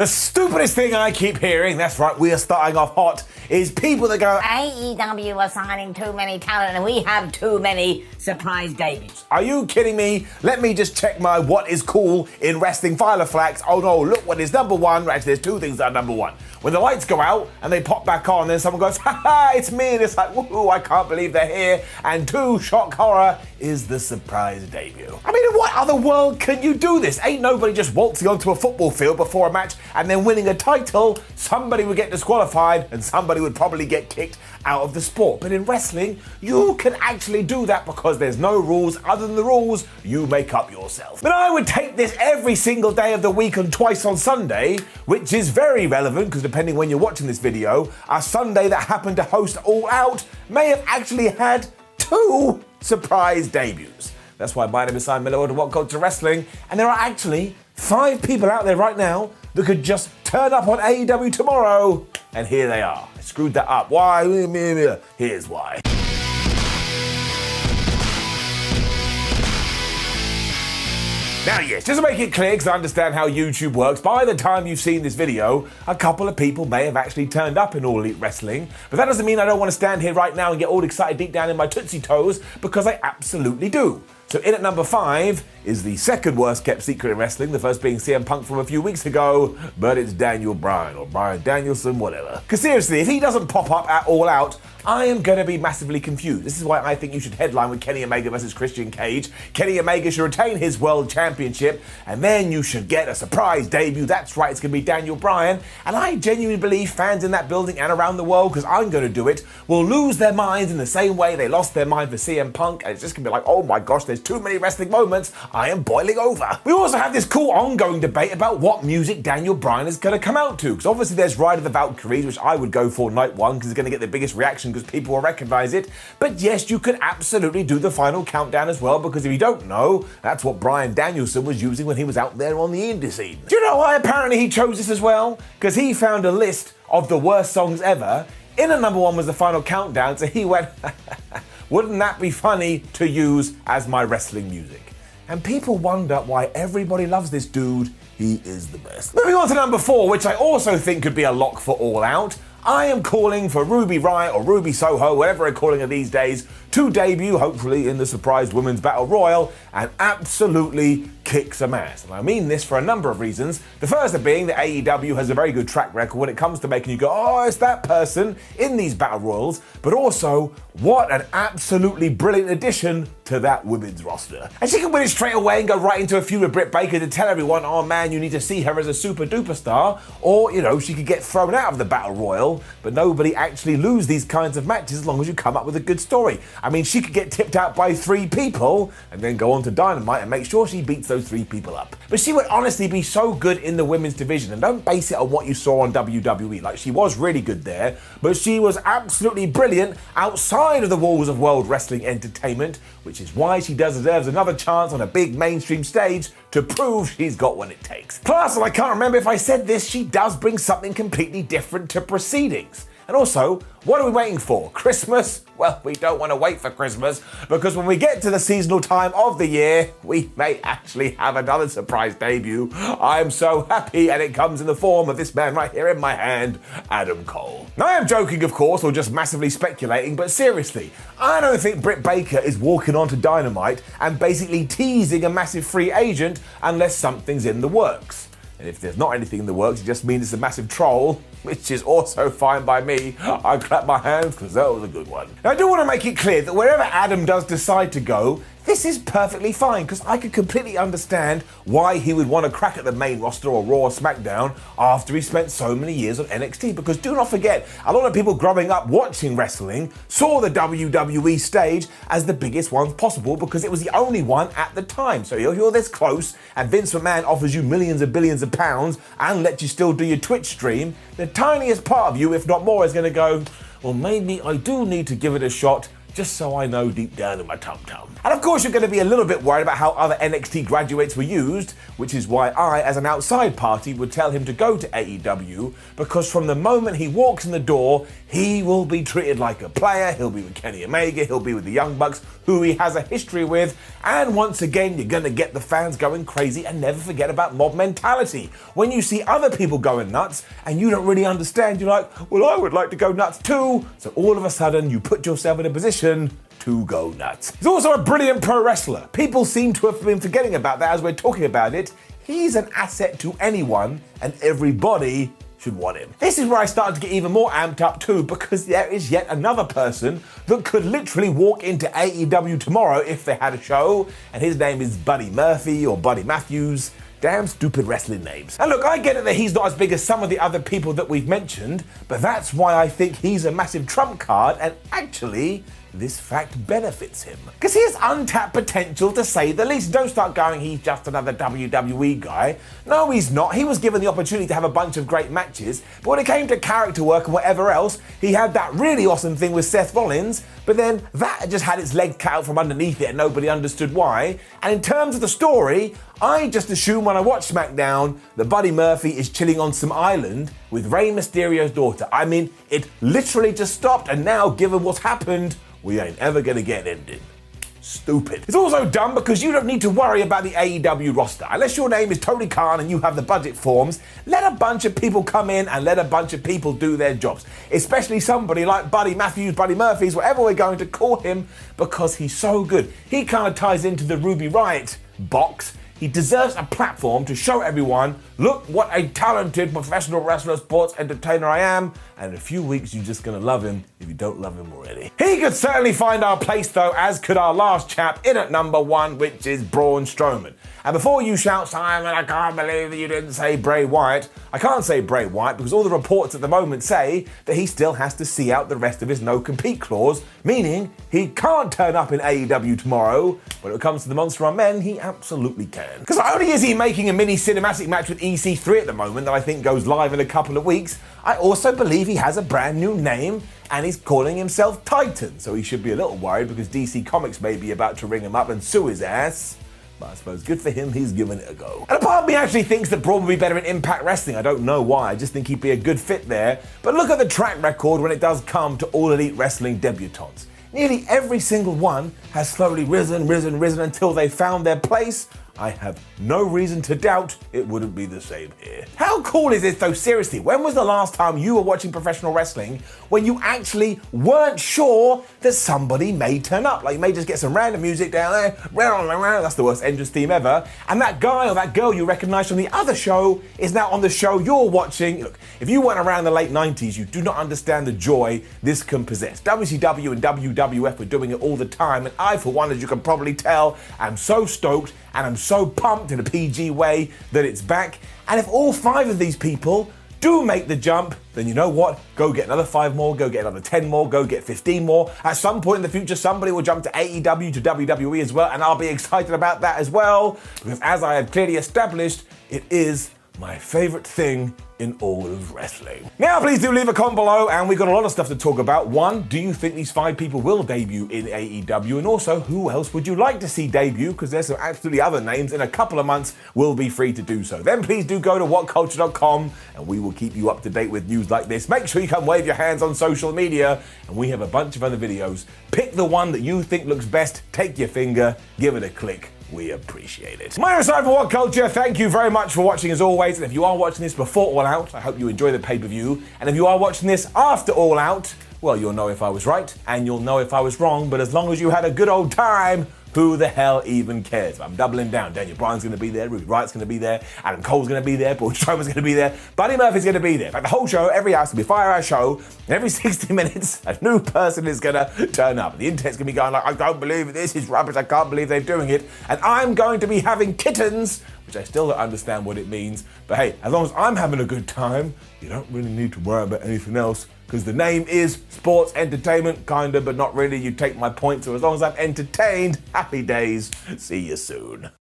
The stupidest thing I keep hearing, that's right, we are starting off hot, is people that go, AEW are signing too many talent and we have too many surprise debuts. Are you kidding me? Let me just check my what is cool in wrestling file of flags. Oh no, look what is number one. Actually, there's two things that are number one. When the lights go out and they pop back on, then someone goes, ha, it's me. And it's like, woohoo, I can't believe they're here. And two, shock horror, is the surprise debut. I mean, in what other world can you do this? Ain't nobody just waltzing onto a football field before a match and then winning a title. Somebody would get disqualified and somebody would probably get kicked out of the sport. But in wrestling, you can actually do that because there's no rules other than the rules you make up yourself. But I would take this every single day of the week and twice on Sunday, which is very relevant because depending when you're watching this video, a Sunday that happened to host All Out may have actually had two surprise debuts. That's why my name is Simon Miller, welcome to What Culture Wrestling, and there are actually 5 people out there right now that could just turn up on AEW tomorrow, and here they are. I screwed that up. Why? Here's why. Now yes, just to make it clear, because I understand how YouTube works, by the time you've seen this video, a couple of people may have actually turned up in All Elite Wrestling, but that doesn't mean I don't want to stand here right now and get all excited deep down in my Tootsie Toes, because I absolutely do. So in at number 5 is the second worst kept secret in wrestling, the first being CM Punk from a few weeks ago, but it's Daniel Bryan, or Bryan Danielson, whatever. Because seriously, if he doesn't pop up at All Out, I am going to be massively confused. This is why I think you should headline with Kenny Omega versus Christian Cage. Kenny Omega should retain his world championship, and then you should get a surprise debut. That's right, it's going to be Daniel Bryan. And I genuinely believe fans in that building and around the world, because I'm going to do it, will lose their minds in the same way they lost their mind for CM Punk. And it's just going to be like, oh my gosh, there's too many wrestling moments. I am boiling over. We also have this cool ongoing debate about what music Daniel Bryan is going to come out to. Because obviously there's Ride of the Valkyries, which I would go for night 1 because it's going to get the biggest reaction because people will recognize it. But yes, you could absolutely do the final countdown as well, because if you don't know, that's what Bryan Danielson was using when he was out there on the indie scene. Do you know why apparently he chose this as well? Because he found a list of the worst songs ever. In at number 1 was the final countdown, so he went, wouldn't that be funny to use as my wrestling music? And people wonder why everybody loves this dude. He is the best. Moving on to number 4, which I also think could be a lock for All Out. I am calling for Ruby Riott or Ruby Soho, whatever they're calling her these days, to debut, hopefully, in the surprise Women's Battle Royal and absolutely kick some ass. And I mean this for a number of reasons. The first of being that AEW has a very good track record when it comes to making you go, oh, it's that person in these Battle Royals, but also, what an absolutely brilliant addition to that women's roster. And she can win it straight away and go right into a feud with Britt Baker to tell everyone, oh man, you need to see her as a super duper star, or, you know, she could get thrown out of the Battle Royal, but nobody actually lose these kinds of matches as long as you come up with a good story. I mean, she could get tipped out by 3 people and then go on to Dynamite and make sure she beats those 3 people up. But she would honestly be so good in the women's division, and don't base it on what you saw on WWE. Like, she was really good there, but she was absolutely brilliant outside of the walls of World Wrestling Entertainment, which is why she deserves another chance on a big mainstream stage to prove she's got what it takes. Plus, and I can't remember if I said this, she does bring something completely different to proceedings. And also, what are we waiting for? Christmas? Well, we don't want to wait for Christmas, because when we get to the seasonal time of the year, we may actually have another surprise debut. I'm so happy, and it comes in the form of this man right here in my hand, Adam Cole. Now, I am joking, of course, or just massively speculating, but seriously, I don't think Britt Baker is walking onto Dynamite and basically teasing a massive free agent unless something's in the works. And if there's not anything in the works, it just means it's a massive troll, which is also fine by me. I clap my hands because that was a good one. Now, I do want to make it clear that wherever Adam does decide to go, this is perfectly fine, because I could completely understand why he would want to crack at the main roster or Raw or SmackDown after he spent so many years on NXT. Because do not forget, a lot of people growing up watching wrestling saw the WWE stage as the biggest one possible because it was the only one at the time. So if you're this close and Vince McMahon offers you millions and billions of pounds and lets you still do your Twitch stream, the tiniest part of you, if not more, is going to go, well, maybe I do need to give it a shot just so I know deep down in my tum-tum. And of course you're going to be a little bit worried about how other NXT graduates were used, which is why I, as an outside party, would tell him to go to AEW, because from the moment he walks in the door, he will be treated like a player. He'll be with Kenny Omega, he'll be with the Young Bucks, who he has a history with, and once again, you're going to get the fans going crazy. And never forget about mob mentality. When you see other people going nuts, and you don't really understand, you're like, well, I would like to go nuts too. So all of a sudden, you put yourself in a position to go nuts. He's also a brilliant pro wrestler. People seem to have been forgetting about that as we're talking about it. He's an asset to anyone, and everybody should want him. This is where I started to get even more amped up too, because there is yet another person that could literally walk into AEW tomorrow if they had a show, and his name is Buddy Murphy or Buddy Matthews. Damn stupid wrestling names. And look, I get it that he's not as big as some of the other people that we've mentioned, but that's why I think he's a massive trump card, and actually, this fact benefits him. Because he has untapped potential, to say the least. Don't start going, he's just another WWE guy. No, he's not. He was given the opportunity to have a bunch of great matches, but when it came to character work and whatever else, he had that really awesome thing with Seth Rollins, but then that just had its leg cut out from underneath it and nobody understood why. And in terms of the story, I just assumed when I watched SmackDown that Buddy Murphy is chilling on some island with Rey Mysterio's daughter. I mean, it literally just stopped, and now, given what's happened, we ain't ever gonna get an ending. Stupid. It's also dumb because you don't need to worry about the AEW roster. Unless your name is Tony Khan and you have the budget forms, let a bunch of people come in and let a bunch of people do their jobs. Especially somebody like Buddy Matthews, Buddy Murphy's, whatever we're going to call him, because he's so good. He kind of ties into the Ruby Riott box. He deserves a platform to show everyone, look what a talented professional wrestler, sports entertainer I am, and in a few weeks you're just gonna love him if you don't love him already. He could certainly find our place though, as could our last chap in at number 1, which is Braun Strowman. And before you shout, Simon, I can't believe that you didn't say Bray Wyatt, I can't say Bray Wyatt because all the reports at the moment say that he still has to see out the rest of his no-compete clause, meaning he can't turn up in AEW tomorrow. When it comes to the Monster on Men, he absolutely can. Because not only is he making a mini cinematic match with EC3 at the moment that I think goes live in a couple of weeks, I also believe he has a brand new name and he's calling himself Titan. So he should be a little worried because DC Comics may be about to ring him up and sue his ass. But I suppose good for him, he's giving it a go. And a part of me actually thinks that Braun would be better in Impact Wrestling. I don't know why, I just think he'd be a good fit there. But look at the track record when it does come to All Elite Wrestling debutantes. Nearly every single one has slowly risen until they found their place. I have no reason to doubt it wouldn't be the same here. How cool is this though, seriously? When was the last time you were watching professional wrestling when you actually weren't sure that somebody may turn up? Like you may just get some random music down there, that's the worst entrance theme ever, and that guy or that girl you recognize from the other show is now on the show you're watching. Look, if you weren't around the late 90s, you do not understand the joy this can possess. WCW and WWF were doing it all the time, and I, for one, as you can probably tell, am so stoked and I'm so pumped in a PG way that it's back. And if all 5 of these people do make the jump, then you know what? Go get another 5 more, go get another 10 more, go get 15 more. At some point in the future, somebody will jump to AEW, to WWE as well, and I'll be excited about that as well, because as I have clearly established, it is my favorite thing in all of wrestling. Now, please do leave a comment below, and we've got a lot of stuff to talk about. 1, do you think these 5 people will debut in AEW? And also, who else would you like to see debut? Because there's some absolutely other names in a couple of months will be free to do so. Then please do go to whatculture.com, and we will keep you up to date with news like this. Make sure you come wave your hands on social media, and we have a bunch of other videos. Pick the one that you think looks best, take your finger, give it a click. We appreciate it. My aside for What Culture, thank you very much for watching as always. And if you are watching this before All Out, I hope you enjoy the pay-per-view. And if you are watching this after All Out, well, you'll know if I was right and you'll know if I was wrong. But as long as you had a good old time, who the hell even cares? I'm doubling down. Daniel Bryan's going to be there, Ruby Riott's going to be there, Adam Cole's going to be there, Braun Strowman's going to be there, Buddy Murphy's going to be there. In fact, the whole show, every hour, is going to be a 5-hour show, and every 60 minutes, a new person is going to turn up. The internet's going to be going like, I don't believe it, this is rubbish, I can't believe they're doing it, and I'm going to be having kittens, which I still don't understand what it means, but hey, as long as I'm having a good time, you don't really need to worry about anything else, because the name is sports entertainment, kinda, but not really. You take my point. So as long as I'm entertained, happy days. See you soon.